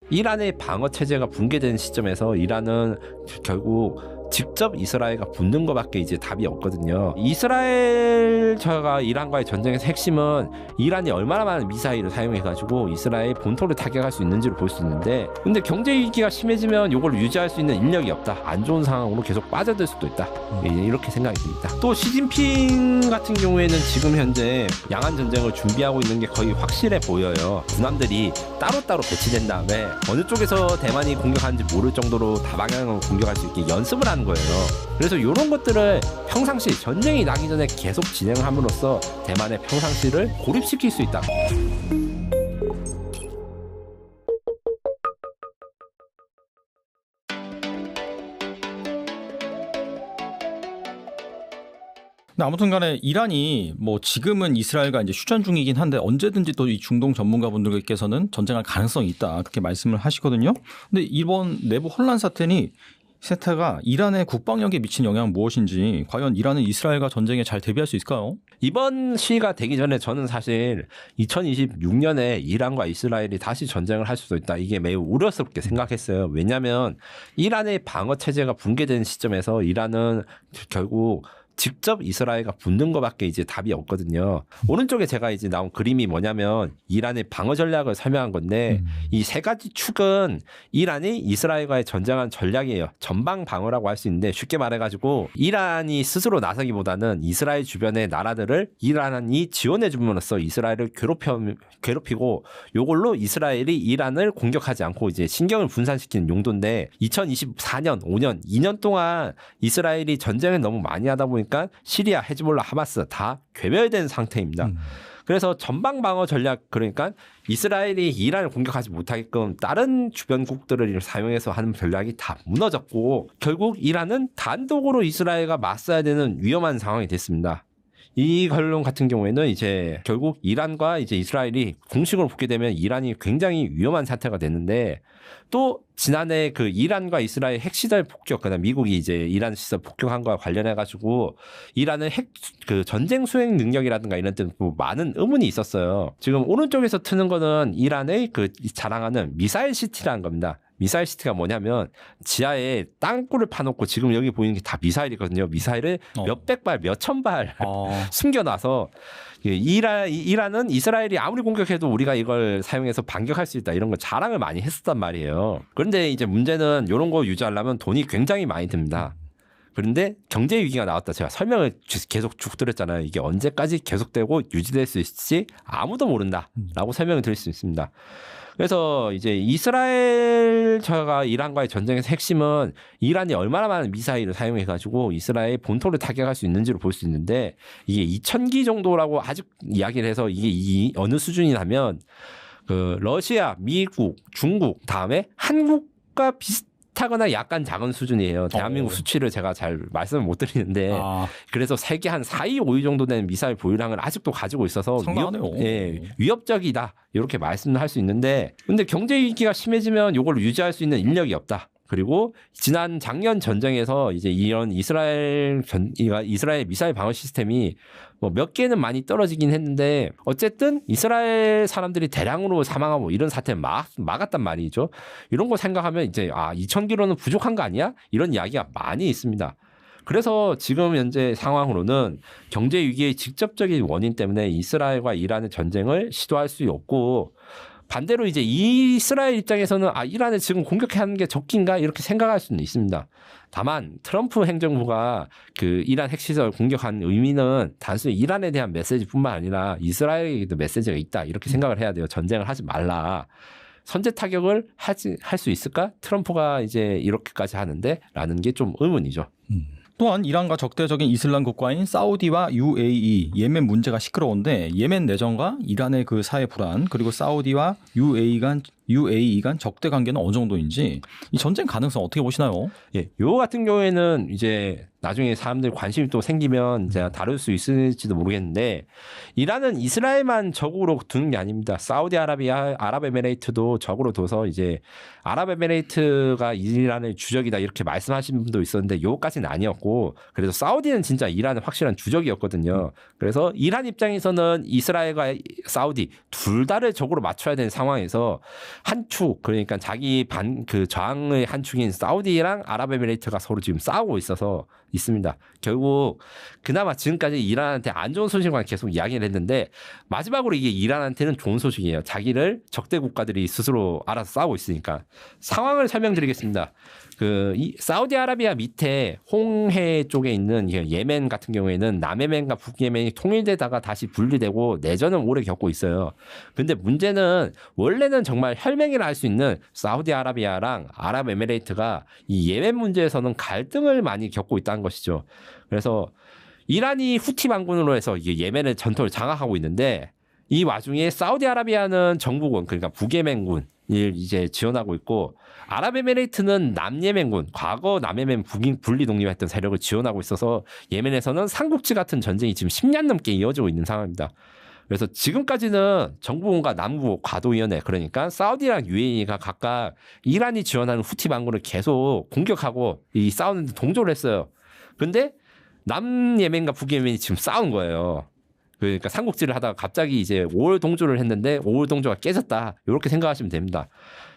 이란의 방어 체제가 붕괴된 시점에서 이란은 결국 직접 이스라엘과 붙는 것밖에 이제 답이 없거든요. 이스라엘과 이란과의 전쟁에서 핵심은 이란이 얼마나 많은 미사일을 사용해가지고 이스라엘 본토를 타격할 수 있는지를 볼 수 있는데, 근데 경제 위기가 심해지면 이걸 유지할 수 있는 인력이 없다. 안 좋은 상황으로 계속 빠져들 수도 있다. 이렇게 생각이 듭니다. 또 시진핑 같은 경우에는 지금 현재 양안 전쟁을 준비하고 있는 게 거의 확실해 보여요. 군함들이 따로따로 배치된 다음에 어느 쪽에서 대만이 공격하는지 모를 정도로 다방향으로 공격할 수 있게 연습을 하는 거예요. 그래서 이런 것들을 평상시 전쟁이 나기 전에 계속 진행함으로써 대만의 평상시를 고립시킬 수 있다. 아무튼 간에 이란이 뭐 지금은 이스라엘과 이제 휴전 중이긴 한데 언제든지 또 이 중동 전문가분들께서는 전쟁할 가능성이 있다. 그렇게 말씀을 하시거든요. 근데 이번 내부 혼란 사태가 이란의 국방력에 미친 영향은 무엇인지, 과연 이란은 이스라엘과 전쟁에 잘 대비할 수 있을까요? 이번 시기가 되기 전에 저는 사실 2026년에 이란과 이스라엘이 다시 전쟁을 할 수도 있다. 이게 매우 우려스럽게 생각했어요. 왜냐하면 이란의 방어 체제가 붕괴된 시점에서 이란은 결국 직접 이스라엘과 붙는 것밖에 이제 답이 없거든요. 오른쪽에 제가 이제 나온 그림이 뭐냐면 이란의 방어 전략을 설명한 건데, 이 세 가지 축은 이란이 이스라엘과의 전쟁한 전략이에요. 전방 방어라고 할 수 있는데, 쉽게 말해가지고 이란이 스스로 나서기보다는 이스라엘 주변의 나라들을 이란이 지원해 줌으로써 이스라엘을 괴롭히고 요걸로 이스라엘이 이란을 공격하지 않고 이제 신경을 분산시키는 용도인데, 2024년 5년 2년 동안 이스라엘이 전쟁을 너무 많이 하다 보니까 시리아, 헤즈볼라, 하마스 다 괴멸된 상태입니다. 그래서 전방 방어 전략, 그러니까 이스라엘이 이란을 공격하지 못하게끔 다른 주변국들을 사용해서 하는 전략이 다 무너졌고, 결국 이란은 단독으로 이스라엘과 맞서야 되는 위험한 상황이 됐습니다. 이 결론 같은 경우에는 이제 결국 이란과 이제 이스라엘이 공식으로 붙게 되면 이란이 굉장히 위험한 사태가 됐는데, 또 지난해 그 이란과 이스라엘 핵시설 폭격, 그다음 미국이 이제 이란 시설 폭격한 거와 관련해 가지고 이란은 그 전쟁 수행 능력이라든가 이런 데 많은 의문이 있었어요. 지금 오른쪽에서 트는 거는 이란의 그 자랑하는 미사일 시티라는 겁니다. 미사일 시티가 뭐냐면 지하에 땅굴을 파놓고, 지금 여기 보이는 게 다 미사일이거든요. 미사일을 몇백 발, 몇천 발 숨겨놔서 이란은 이스라엘이 아무리 공격해도 우리가 이걸 사용해서 반격할 수 있다, 이런 걸 자랑을 많이 했었단 말이에요. 그런데 이제 문제는 이런 거 유지하려면 돈이 굉장히 많이 듭니다. 그런데 경제 위기가 나왔다. 제가 설명을 계속 쭉 드렸잖아요. 이게 언제까지 계속되고 유지될 수 있을지 아무도 모른다라고 설명을 드릴 수 있습니다. 그래서 이제 이스라엘과 이란과의 전쟁에서 핵심은 이란이 얼마나 많은 미사일을 사용해가지고 이스라엘 본토를 타격할 수 있는지를 볼 수 있는데, 이게 2,000기 정도라고 아직 이야기를 해서 이게 어느 수준이냐면 그 러시아, 미국, 중국 다음에 한국과 비슷하거나 약간 작은 수준이에요. 대한민국 수치를 제가 잘 말씀을 못 드리는데, 그래서 세계 한 4위, 5위 정도 되는 미사일 보유량을 아직도 가지고 있어서 위협적이다, 이렇게 말씀을 할 수 있는데, 근데 경제 위기가 심해지면 이걸 유지할 수 있는 인력이 없다. 그리고 작년 전쟁에서 이제 이런 이스라엘 미사일 방어 시스템이 뭐 몇 개는 많이 떨어지긴 했는데, 어쨌든 이스라엘 사람들이 대량으로 사망하고 이런 사태를 막았단 말이죠. 이런 거 생각하면 이제 2,000기로는 부족한 거 아니야? 이런 이야기가 많이 있습니다. 그래서 지금 현재 상황으로는 경제 위기의 직접적인 원인 때문에 이스라엘과 이란의 전쟁을 시도할 수 없고, 반대로 이제 이스라엘 입장에서는 이란을 지금 공격하는 게 적기인가, 이렇게 생각할 수는 있습니다. 다만 트럼프 행정부가 그 이란 핵시설 공격한 의미는 단순히 이란에 대한 메시지뿐만 아니라 이스라엘에게도 메시지가 있다, 이렇게 생각을 해야 돼요. 전쟁을 하지 말라. 선제 타격을 할 수 있을까? 트럼프가 이제 이렇게까지 하는데 라는 게 좀 의문이죠. 또한 이란과 적대적인 이슬람 국가인 사우디와 UAE, 예멘 문제가 시끄러운데, 예멘 내전과 이란의 그 사회 불안, 그리고 사우디와 UAE 간 적대 관계는 어느 정도인지, 이 전쟁 가능성 어떻게 보시나요? 예, 요 같은 경우에는 이제 나중에 사람들 관심이 또 생기면 제가 다룰 수 있을지도 모르겠는데, 이란은 이스라엘만 적으로 두는 게 아닙니다. 사우디아라비아, 아랍에미레이트도 적으로 둬서 이제 아랍에미레이트가 이란의 주적이다, 이렇게 말씀하시는 분도 있었는데 요까지는 아니었고, 그래서 사우디는 진짜 이란의 확실한 주적이었거든요. 그래서 이란 입장에서는 이스라엘과 사우디 둘 다를 적으로 맞춰야 되는 상황에서 한 축, 그러니까 자기 저항의 한 축인 사우디랑 아랍에미레이트가 서로 지금 싸우고 있습니다. 결국 그나마 지금까지 이란한테 안 좋은 소식만 계속 이야기를 했는데 마지막으로 이게 이란한테는 좋은 소식이에요. 자기를 적대 국가들이 스스로 알아서 싸우고 있으니까. 상황을 설명드리겠습니다. 이 사우디아라비아 밑에 홍해 쪽에 있는 예멘 같은 경우에는 남예멘과 북예멘이 통일되다가 다시 분리되고 내전을 오래 겪고 있어요. 근데 문제는 원래는 정말 혈맹이라 할 수 있는 사우디아라비아랑 아랍에미레이트가 이 예멘 문제에서는 갈등을 많이 겪고 있다는 것이죠. 그래서 이란이 후티 반군으로 해서 이게 예멘의 전토를 장악하고 있는데 이 와중에 사우디아라비아는 정부군, 그러니까 북예멘군을 이제 지원하고 있고 아랍에미레이트는 남예멘군, 과거 남예멘 분리 독립했던 세력을 지원하고 있어서 예멘에서는 삼국지 같은 전쟁이 지금 10년 넘게 이어지고 있는 상황입니다. 그래서 지금까지는 정부군과 남부 과도위원회, 그러니까 사우디랑 UAE가 각각 이란이 지원하는 후티 반군을 계속 공격하고 싸우는데 동조를 했어요. 근데 남예멘과 북예멘이 지금 싸운 거예요. 그러니까 삼국지를 하다가 갑자기 이제 5월 동조를 했는데 5월 동조가 깨졌다. 이렇게 생각하시면 됩니다.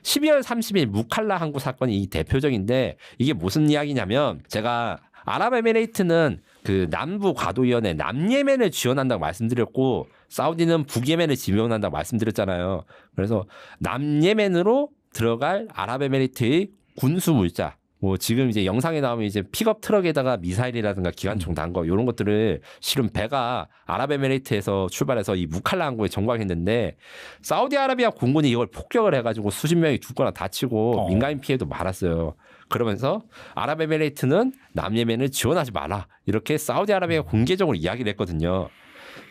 12월 30일 무칼라 항구 사건이 이 대표적인데 이게 무슨 이야기냐면 제가 아랍에미레이트는 그 남부 과도위원회 남예멘을 지원한다고 말씀드렸고 사우디는 북예멘을 지원한다고 말씀드렸잖아요. 그래서 남예멘으로 들어갈 아랍에미레이트의 군수 물자, 뭐 지금 이제 영상에 나오면 이제 픽업 트럭에다가 미사일이라든가 기관총 단 거 이런 것들을 실은 배가 아랍에미레이트에서 출발해서 이 무칼라 항구에 정박했는데 사우디아라비아 공군이 이걸 폭격을 해가지고 수십 명이 죽거나 다치고 민간인 피해도 많았어요. 그러면서 아랍에미레이트는 남예멘을 지원하지 마라, 이렇게 사우디아라비아가 공개적으로 이야기를 했거든요.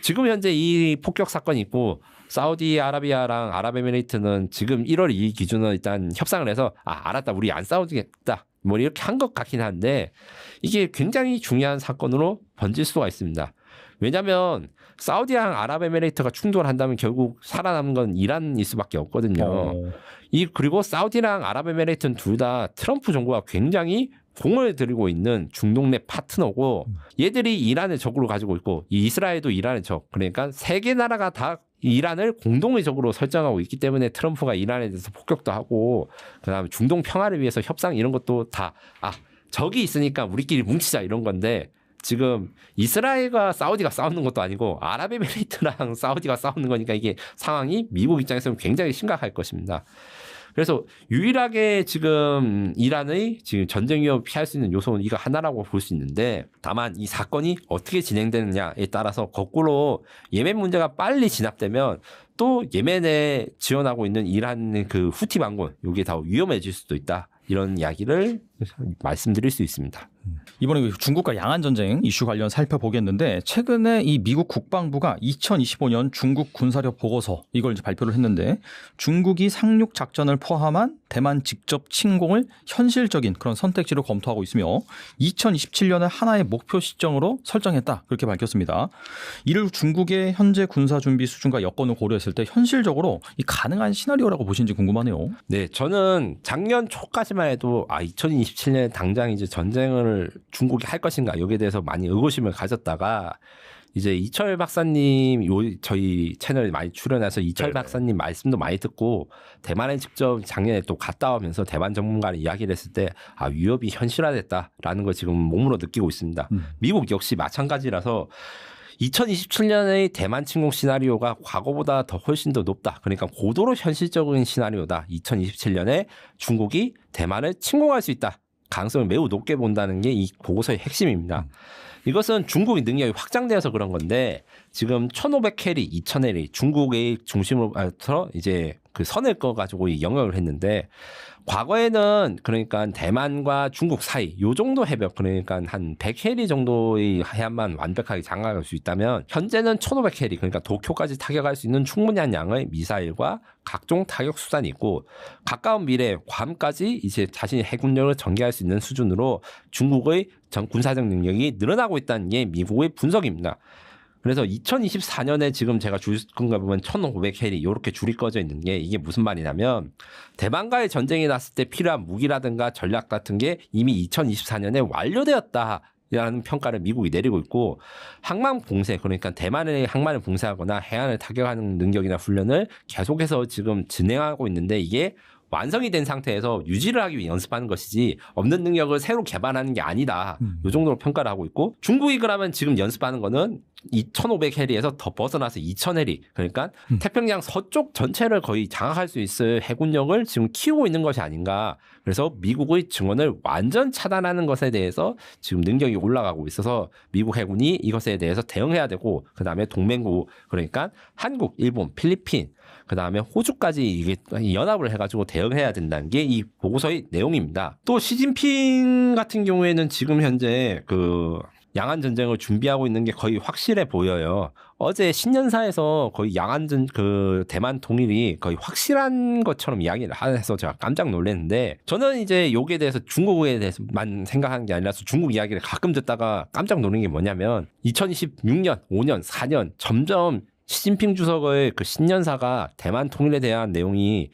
지금 현재 이 폭격 사건이 있고 사우디아라비아랑 아랍에미레이트는 지금 1월 2일 기준으로 일단 협상을 해서 알았다, 우리 안 싸우겠다, 뭐 이렇게 한 것 같긴 한데 이게 굉장히 중요한 사건으로 번질 수가 있습니다. 왜냐하면 사우디랑 아랍에미레이트가 충돌한다면 결국 살아남은 건 이란일 수밖에 없거든요. 그리고 사우디랑 아랍에미레이트는 둘 다 트럼프 정부가 굉장히 공을 들이고 있는 중동 내 파트너고 얘들이 이란을 적으로 가지고 있고 이스라엘도 이란의 적, 그러니까 세 개 나라가 다 이란을 공동의 적으로 설정하고 있기 때문에 트럼프가 이란에 대해서 폭격도 하고 그다음에 중동 평화를 위해서 협상 이런 것도 다 적이 있으니까 우리끼리 뭉치자 이런 건데 지금 이스라엘과 사우디가 싸우는 것도 아니고 아랍에미레이트랑 사우디가 싸우는 거니까 이게 상황이 미국 입장에서는 굉장히 심각할 것입니다. 그래서 유일하게 지금 이란의 지금 전쟁 위협을 피할 수 있는 요소는 이거 하나라고 볼 수 있는데 다만 이 사건이 어떻게 진행되느냐에 따라서 거꾸로 예멘 문제가 빨리 진압되면 또 예멘에 지원하고 있는 이란의 그 후티 반군 이게 더 위험해질 수도 있다. 이런 이야기를 말씀드릴 수 있습니다. 이번에 중국과 양안 전쟁 이슈 관련 살펴보겠는데 최근에 이 미국 국방부가 2025년 중국 군사력 보고서 이걸 이제 발표를 했는데 중국이 상륙 작전을 포함한 대만 직접 침공을 현실적인 그런 선택지로 검토하고 있으며 2027년을 하나의 목표 시점으로 설정했다, 그렇게 밝혔습니다. 이를 중국의 현재 군사 준비 수준과 여건을 고려했을 때 현실적으로 이 가능한 시나리오라고 보시는지 궁금하네요. 네, 저는 작년 초까지만 해도 2027년에 당장 이제 전쟁을 중국이 할 것인가 여기에 대해서 많이 의구심을 가졌다가 이제 이철 박사님 저희 채널에 많이 출연해서 이철 박사님 말씀도 많이 듣고 대만에 직접 작년에 또 갔다 오면서 대만 전문가랑 이야기를 했을 때 위협이 현실화됐다라는 걸 지금 몸으로 느끼고 있습니다. 미국 역시 마찬가지라서 2027년의 대만 침공 시나리오가 과거보다 더 훨씬 더 높다. 그러니까 고도로 현실적인 시나리오다. 2027년에 중국이 대만을 침공할 수 있다. 가능성을 매우 높게 본다는 게 이 보고서의 핵심입니다. 이것은 중국의 능력이 확장되어서 그런 건데 지금 1,500캐리, 2,000캐리 중국의 중심으로서 이제 그 선을 꺼가지고 이 영역을 했는데 과거에는 그러니까 대만과 중국 사이 요 정도 해벽 그러니까 한 100캐리 정도의 해안만 완벽하게 장악할 수 있다면 현재는 1,500캐리 그러니까 도쿄까지 타격할 수 있는 충분한 양의 미사일과 각종 타격 수단이 있고 가까운 미래 괌까지 이제 자신의 해군력을 전개할 수 있는 수준으로 중국의 군사적 능력이 늘어나고 있다는 게 미국의 분석입니다. 그래서 2024년에 지금 제가 줄 건가 보면 1,500캐리 이렇게 줄이 꺼져 있는 게 이게 무슨 말이냐면 대만과의 전쟁이 났을 때 필요한 무기라든가 전략 같은 게 이미 2024년에 완료되었다. 라는 평가를 미국이 내리고 있고 항만 봉쇄 그러니까 대만의 항만을 봉쇄하거나 해안을 타격하는 능력이나 훈련을 계속해서 지금 진행하고 있는데 이게 완성이 된 상태에서 유지를 하기 위해 연습하는 것이지 없는 능력을 새로 개발하는 게 아니다. 이 정도로 평가를 하고 있고 중국이 그러면 지금 연습하는 거는 2,500해리에서 더 벗어나서 2,000해리 그러니까 태평양 서쪽 전체를 거의 장악할 수 있을 해군력을 지금 키우고 있는 것이 아닌가. 그래서 미국의 증원을 완전 차단하는 것에 대해서 지금 능력이 올라가고 있어서 미국 해군이 이것에 대해서 대응해야 되고 그다음에 동맹국 그러니까 한국, 일본, 필리핀 그다음에 호주까지 이게 연합을 해가지고 대응해야 된다는 게 이 보고서의 내용입니다. 또 시진핑 같은 경우에는 지금 현재 그 양안 전쟁을 준비하고 있는 게 거의 확실해 보여요. 어제 신년사에서 거의 양안전 그 대만 통일이 거의 확실한 것처럼 이야기를 해서 제가 깜짝 놀랐는데 저는 이제 여기에 대해서 중국에 대해서만 생각하는 게 아니라 중국 이야기를 가끔 듣다가 깜짝 놀란 게 뭐냐면 2026년, 5년, 4년 점점 시진핑 주석의 그 신년사가 대만 통일에 대한 내용이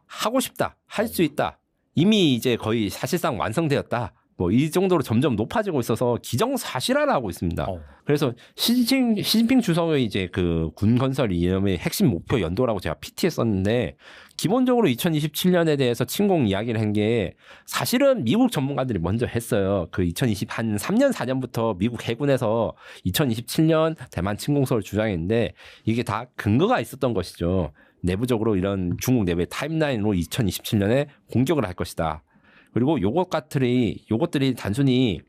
하고 싶다, 할 수 있다, 이미 이제 거의 사실상 완성되었다. 뭐 이 정도로 점점 높아지고 있어서 기정사실화를 하고 있습니다. 그래서 시진핑 주석의 이제 그 군 건설 이념의 핵심 목표 연도라고 제가 PT에 썼는데 기본적으로 2027년에 대해서 침공 이야기를 한 게 사실은 미국 전문가들이 먼저 했어요. 그 2023년 4년부터 미국 해군에서 2027년 대만 침공설을 주장했는데 이게 다 근거가 있었던 것이죠. 내부적으로 이런 중국 내부의 타임라인으로 2027년에 공격을 할 것이다. 그리고 요것들이 단순히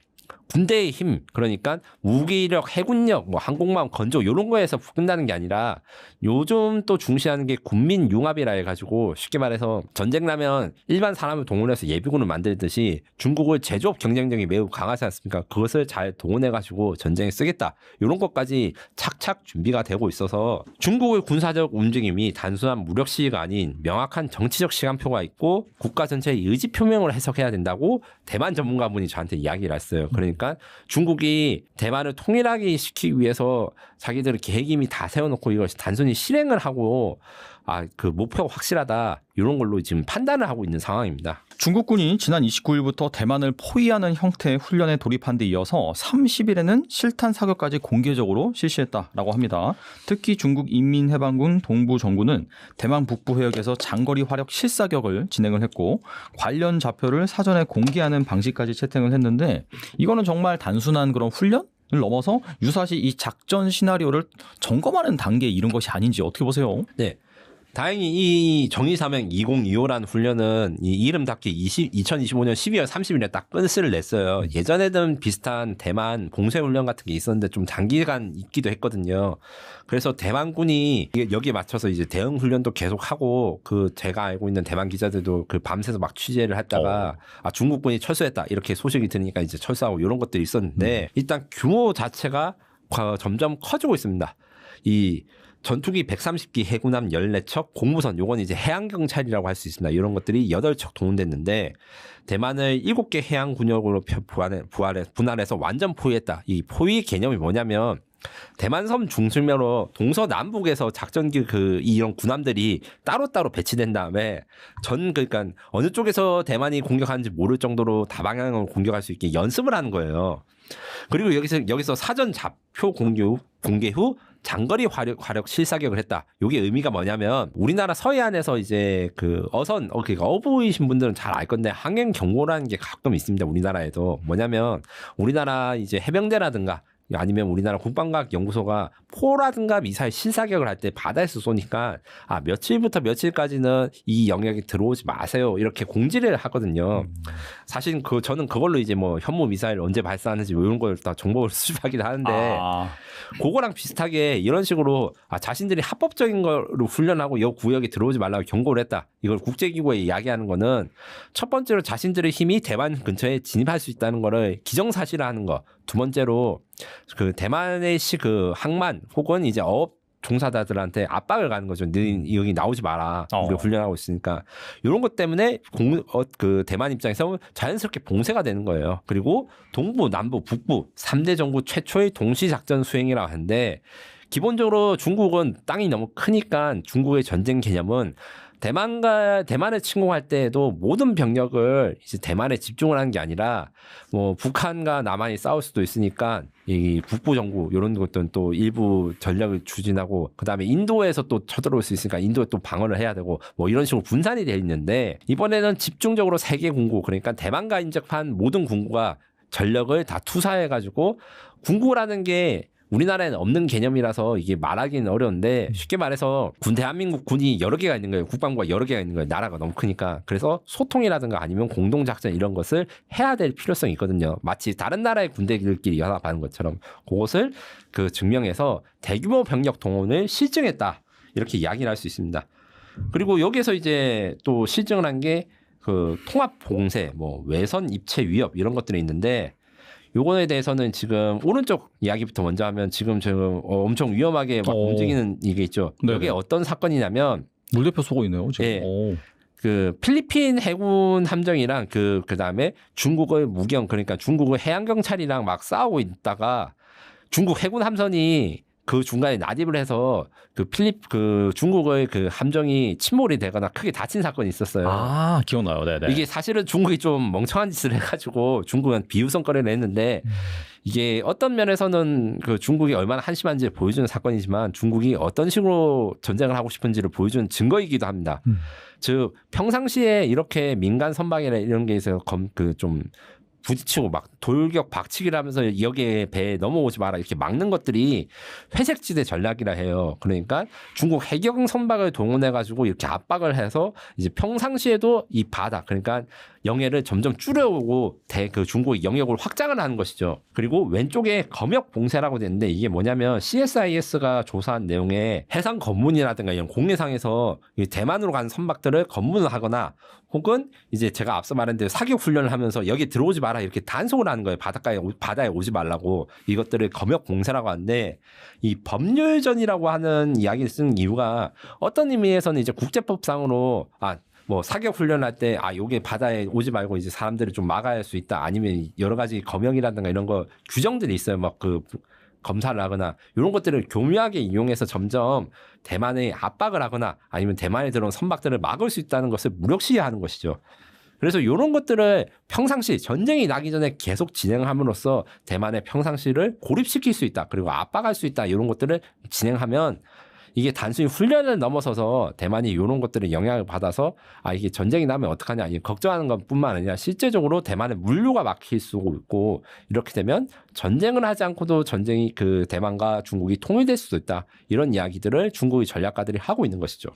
군대의 힘, 그러니까 무기력, 해군력, 뭐 항공모함 건조 이런 거에서 끝나는 게 아니라 요즘 또 중시하는 게 군민 융합이라 해가지고 쉽게 말해서 전쟁 나면 일반 사람을 동원해서 예비군을 만들듯이 중국의 제조업 경쟁력이 매우 강하지 않습니까? 그것을 잘 동원해가지고 전쟁에 쓰겠다. 이런 것까지 착착 준비가 되고 있어서 중국의 군사적 움직임이 단순한 무력 시위가 아닌 명확한 정치적 시간표가 있고 국가 전체의 의지 표명을 해석해야 된다고 대만 전문가분이 저한테 이야기를 했어요. 그러니까 중국이 대만을 통일하게 시키기 위해서 자기들의 계획 이미 다 세워놓고 이것이 단순히 실행을 하고 그 목표가 확실하다 이런 걸로 지금 판단을 하고 있는 상황입니다. 중국군이 지난 29일부터 대만을 포위하는 형태의 훈련에 돌입한 데 이어서 30일에는 실탄 사격까지 공개적으로 실시했다라고 합니다. 특히 중국 인민해방군 동부정구는 대만 북부 해역에서 장거리 화력 실사격을 진행을 했고 관련 좌표를 사전에 공개하는 방식까지 채택을 했는데 이거는 정말 단순한 그런 훈련? 을 넘어서 유사시 이 작전 시나리오를 점검하는 단계에 이른 것이 아닌지 어떻게 보세요? 네. 다행히 이 정의사명 2025라는 훈련은 이 이름답게 2025년 12월 30일에 딱 끝을 냈어요. 예전에는 비슷한 대만 봉쇄훈련 같은 게 있었는데 좀 장기간 있기도 했거든요. 그래서 대만군이 여기에 맞춰서 이제 대응 훈련도 계속하고 그 제가 알고 있는 대만 기자들도 그 밤새서 막 취재를 했다가 중국군이 철수했다 이렇게 소식이 들으니까 이제 철수하고 이런 것들이 있었는데 일단 규모 자체가 점점 커지고 있습니다. 이 전투기 130기 해군함 14척 공무선 요건 이제 해양경찰이라고 할 수 있습니다. 이런 것들이 8척 동원됐는데 대만을 7개 해양군역으로 분할해서 완전 포위했다. 이 포위 개념이 뭐냐면 대만섬 중심으로 동서남북에서 작전기 이런 군함들이 따로따로 배치된 다음에 그러니까 어느 쪽에서 대만이 공격하는지 모를 정도로 다방향으로 공격할 수 있게 연습을 하는 거예요. 그리고 여기서 사전 좌표 공개 후 장거리 화력 실사격을 했다. 이게 의미가 뭐냐면 우리나라 서해안에서 이제 그러니까 어부이신 분들은 잘 알 건데 항행 경보라는 게 가끔 있습니다. 우리나라에도 뭐냐면 우리나라 이제 해병대라든가 아니면 우리나라 국방과학 연구소가 포라든가 미사일 실사격을 할 때 바다에서 쏘니까 며칠부터 며칠까지는 이 영역에 들어오지 마세요 이렇게 공지를 하거든요. 사실 저는 그걸로 이제 뭐 현무 미사일 언제 발사하는지 이런 걸 다 정보를 수집하긴 하는데 그거랑 비슷하게 이런 식으로 자신들이 합법적인 걸로 훈련하고 이 구역에 들어오지 말라고 경고를 했다. 이걸 국제기구에 이야기하는 거는 첫 번째로 자신들의 힘이 대만 근처에 진입할 수 있다는 거를 기정사실화하는 거. 두 번째로 그 대만의 항만 혹은 이제 어업 종사자들한테 압박을 가는 거죠. 너희 여기 나오지 마라. 우리가 훈련하고 있으니까. 이런 것 때문에 대만 입장에서 자연스럽게 봉쇄가 되는 거예요. 그리고 동부, 남부, 북부 3대 정부 최초의 동시작전 수행이라고 하는데 기본적으로 중국은 땅이 너무 크니까 중국의 전쟁 개념은 대만을 침공할 때에도 모든 병력을 이제 대만에 집중을 하는 게 아니라 뭐 북한과 남한이 싸울 수도 있으니까 이 북부 정부 이런 것들은 또 일부 전략을 추진하고 그다음에 인도에서 또 쳐들어올 수 있으니까 인도에 또 방어를 해야 되고 뭐 이런 식으로 분산이 되어 있는데 이번에는 집중적으로 세계 군구 그러니까 대만과 인접한 모든 군구가 전력을 다 투사해가지고 군구라는 게 우리나라에는 없는 개념이라서 이게 말하기는 어려운데 쉽게 말해서 대한민국 군이 여러 개가 있는 거예요. 국방부가 여러 개가 있는 거예요. 나라가 너무 크니까. 그래서 소통이라든가 아니면 공동작전 이런 것을 해야 될 필요성이 있거든요. 마치 다른 나라의 군대들끼리 연합하는 것처럼 그것을 그 증명해서 대규모 병력 동원을 실증했다. 이렇게 이야기를 할 수 있습니다. 그리고 여기에서 이제 또 실증을 한 게 그 통합 봉쇄, 뭐 외선 입체 위협 이런 것들이 있는데 요거에 대해서는 지금 오른쪽 이야기부터 먼저 하면 지금 엄청 위험하게 막 움직이는 이게 있죠. 네네. 이게 어떤 사건이냐면 물대포 쏘고 있네요. 지금. 예, 그 필리핀 해군 함정이랑 그다음에 중국의 무경 그러니까 중국의 해양 경찰이랑 막 싸우고 있다가 중국 해군 함선이 그 중간에 난입을 해서 그 중국의 그 함정이 침몰이 되거나 크게 다친 사건이 있었어요. 아, 기억나요. 네네. 이게 사실은 중국이 좀 멍청한 짓을 해가지고 중국은 비웃음거리를 했는데 이게 어떤 면에서는 그 중국이 얼마나 한심한지를 보여주는 사건이지만 중국이 어떤 식으로 전쟁을 하고 싶은지를 보여주는 증거이기도 합니다. 즉 평상시에 이렇게 민간 선박이나 이런 게 있어서 좀 부딪히고 막 돌격 박치기를 하면서 여기에 배에 넘어오지 마라 이렇게 막는 것들이 회색지대 전략이라 해요. 그러니까 중국 해경 선박을 동원해가지고 이렇게 압박을 해서 이제 평상시에도 이 바다 그러니까 영해를 점점 줄여오고 그 중국의 영역을 확장을 하는 것이죠. 그리고 왼쪽에 검역 봉쇄라고 되는데 이게 뭐냐면 CSIS가 조사한 내용에 해상 검문이라든가 이런 공해상에서 대만으로 가는 선박들을 검문을 하거나 혹은 이제 제가 앞서 말한 대로 사격 훈련을 하면서 여기 들어오지 마라 이렇게 단속을 하는 거예요. 바다에 오지 말라고 이것들을 검역 봉쇄라고 하는데 이 법률전이라고 하는 이야기를 쓰는 이유가 어떤 의미에서는 이제 국제법상으로 뭐 사격 훈련할 때 여기 바다에 오지 말고 이제 사람들을 좀 막아야 할 수 있다 아니면 여러 가지 검역이라든가 이런 거 규정들이 있어요. 막 그 검사를 하거나 이런 것들을 교묘하게 이용해서 점점 대만에 압박을 하거나 아니면 대만에 들어온 선박들을 막을 수 있다는 것을 무력시하는 것이죠. 그래서 이런 것들을 평상시 전쟁이 나기 전에 계속 진행함으로써 대만의 평상시를 고립시킬 수 있다. 그리고 압박할 수 있다. 이런 것들을 진행하면 이게 단순히 훈련을 넘어서서 대만이 이런 것들에 영향을 받아서 이게 전쟁이 나면 어떡하냐 걱정하는 것뿐만 아니라 실제적으로 대만의 물류가 막힐 수 있고 이렇게 되면 전쟁을 하지 않고도 전쟁이 그 대만과 중국이 통일될 수도 있다. 이런 이야기들을 중국의 전략가들이 하고 있는 것이죠.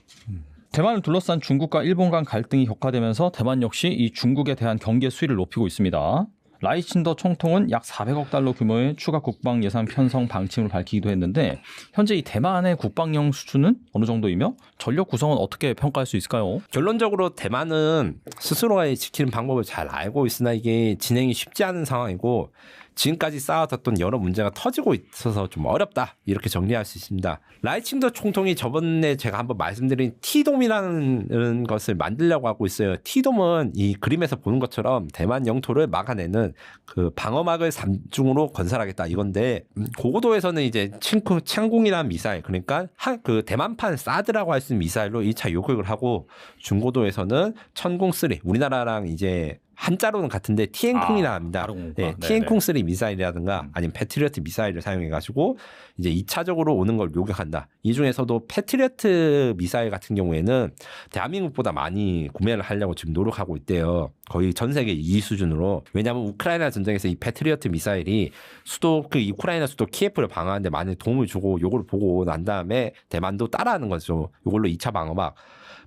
대만을 둘러싼 중국과 일본 간 갈등이 격화되면서 대만 역시 이 중국에 대한 경계 수위를 높이고 있습니다. 라이친더 총통은 약 400억 달러 규모의 추가 국방 예산 편성 방침을 밝히기도 했는데 현재 이 대만의 국방력 수준은 어느 정도이며 전력 구성은 어떻게 평가할 수 있을까요? 결론적으로 대만은 스스로가 지키는 방법을 잘 알고 있으나 이게 진행이 쉽지 않은 상황이고 지금까지 쌓아뒀던 여러 문제가 터지고 있어서 좀 어렵다 이렇게 정리할 수 있습니다. 라이칭더 총통이 저번에 제가 한번 말씀드린 T돔이라는 것을 만들려고 하고 있어요. T돔은 이 그림에서 보는 것처럼 대만 영토를 막아내는 그 방어막을 3중으로 건설하겠다 이건데 고고도에서는 이제 창궁이라는 미사일 그러니까 그 대만판 사드라고 할 수 있는 미사일로 1차 요격을 하고 중고도에서는 천궁3 우리나라랑 이제 한자로는 같은데 티엔콩이라 합니다. 네, 티엔콩3 미사일이라든가 아니면 패트리어트 미사일을 사용해가지고 이제 2차적으로 오는 걸 요격한다. 이 중에서도 패트리어트 미사일 같은 경우에는 대한민국보다 많이 구매를 하려고 지금 노력하고 있대요. 거의 전 세계 2위 수준으로. 왜냐하면 우크라이나 전쟁에서 이 패트리어트 미사일이 우크라이나 수도 키예프를 방어하는데 많이 도움을 주고 요걸 보고 난 다음에 대만도 따라하는 거죠. 요걸로 2차 방어막.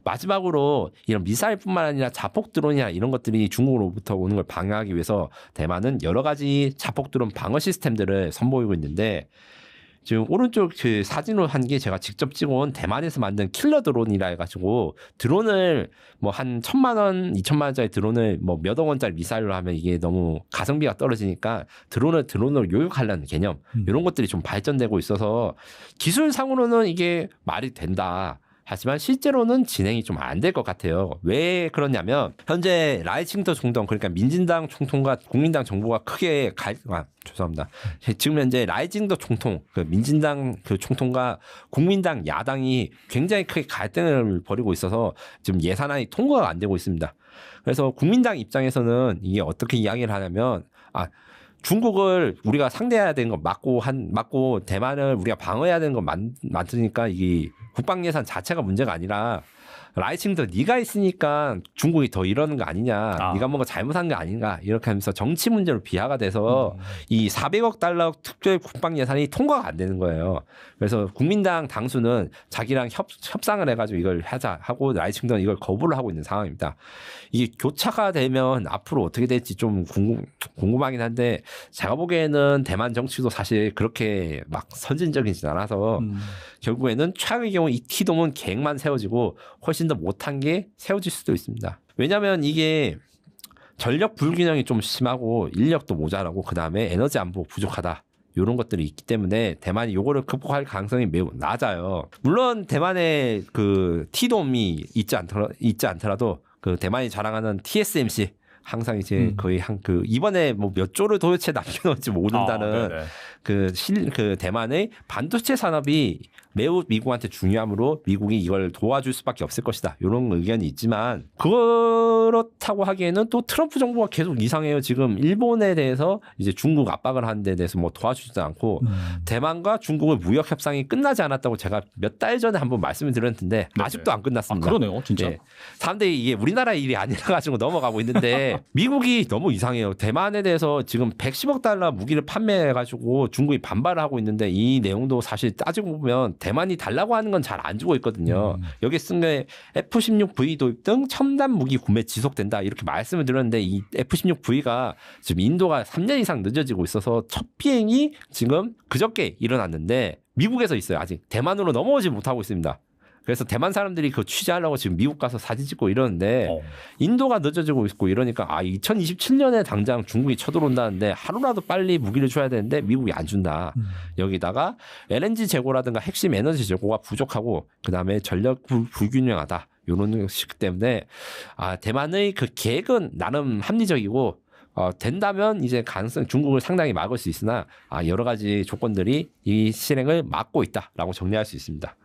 마지막으로 이런 미사일뿐만 아니라 자폭 드론이나 이런 것들이 중국으로부터 오는 걸 방어하기 위해서 대만은 여러 가지 자폭 드론 방어 시스템들을 선보이고 있는데 지금 오른쪽 그 사진으로 한 게 제가 직접 찍어온 대만에서 만든 킬러 드론이라 해가지고 드론을 뭐 한 1,000만 원, 2,000만 원짜리 드론을 뭐 몇억 원짜리 미사일로 하면 이게 너무 가성비가 떨어지니까 드론으로 요격하려는 개념 이런 것들이 좀 발전되고 있어서 기술상으로는 이게 말이 된다. 하지만 실제로는 진행이 좀 안 될 것 같아요. 왜 그러냐면 현재 라이칭더 총통 그러니까 민진당 총통과 국민당 정부가 크게 죄송합니다. 지금 현재 라이징더 총통 그 민진당 그 총통과 국민당 야당이 굉장히 크게 갈등을 벌이고 있어서 지금 예산안이 통과가 안 되고 있습니다. 그래서 국민당 입장에서는 이게 어떻게 이야기를 하냐면 중국을 우리가 상대해야 되는 거 맞고 대만을 우리가 방어해야 되는 거 맞으니까 이 국방 예산 자체가 문제가 아니라 라이칭도 네가 있으니까 중국이 더 이러는 거 아니냐. 네가 뭔가 잘못한 거 아닌가. 이렇게 하면서 정치 문제로 비하가 돼서 이 400억 달러 특별 국방 예산이 통과가 안 되는 거예요. 그래서 국민당 당수는 자기랑 협상을 해가지고 이걸 하자 하고 라이칭도는 이걸 거부를 하고 있는 상황입니다. 이게 교차가 되면 앞으로 어떻게 될지 좀 궁금하긴 한데 제가 보기에는 대만 정치도 사실 그렇게 막 선진적이진 않아서 결국에는 최악의 경우 이 티돔은 계획만 세워지고 훨씬 더 못한 게 세워질 수도 있습니다. 왜냐하면 이게 전력 불균형이 좀 심하고 인력도 모자라고 그다음에 에너지 안보 부족하다. 이런 것들이 있기 때문에 대만이 요거를 극복할 가능성이 매우 낮아요. 물론 대만의 그 티돔이 있지 않더라도 그 대만이 자랑하는 TSMC 항상 이제 거의 이번에 뭐 몇 조를 도대체 남겨놓을지 모른다는 그 대만의 반도체 산업이 매우 미국한테 중요하므로 미국이 이걸 도와줄 수밖에 없을 것이다. 이런 의견이 있지만 그렇다고 하기에는 또 트럼프 정부가 계속 이상해요. 지금 일본에 대해서 이제 중국 압박을 하는 데 대해서 뭐 도와주지도 않고 대만과 중국의 무역 협상이 끝나지 않았다고 제가 몇 달 전에 한번 말씀을 드렸는데 아직도 안 끝났습니다. 그러네요, 진짜. 네. 사람들이 이게 우리나라 일이 아니라 가지고 넘어가고 있는데 미국이 너무 이상해요. 대만에 대해서 지금 110억 달러 무기를 판매해 가지고 중국이 반발을 하고 있는데 이 내용도 사실 따지고 보면 대만이 달라고 하는 건 잘 안 주고 있거든요. 여기 쓴 게 F-16V 도입 등 첨단 무기 구매 지속된다 이렇게 말씀을 드렸는데 이 F-16V가 지금 인도가 3년 이상 늦어지고 있어서 첫 비행이 지금 그저께 일어났는데 미국에서 있어요. 아직 대만으로 넘어오지 못하고 있습니다. 그래서 대만 사람들이 그거 취재하려고 지금 미국 가서 사진 찍고 이러는데 인도가 늦어지고 있고 이러니까 2027년에 당장 중국이 쳐들어온다는데 하루라도 빨리 무기를 줘야 되는데 미국이 안 준다. 여기다가 LNG 재고라든가 핵심 에너지 재고가 부족하고 그다음에 전력 불균형하다. 이런 식 때문에 대만의 그 계획은 나름 합리적이고 된다면 이제 가능성 중국을 상당히 막을 수 있으나 여러 가지 조건들이 이 실행을 막고 있다라고 정리할 수 있습니다.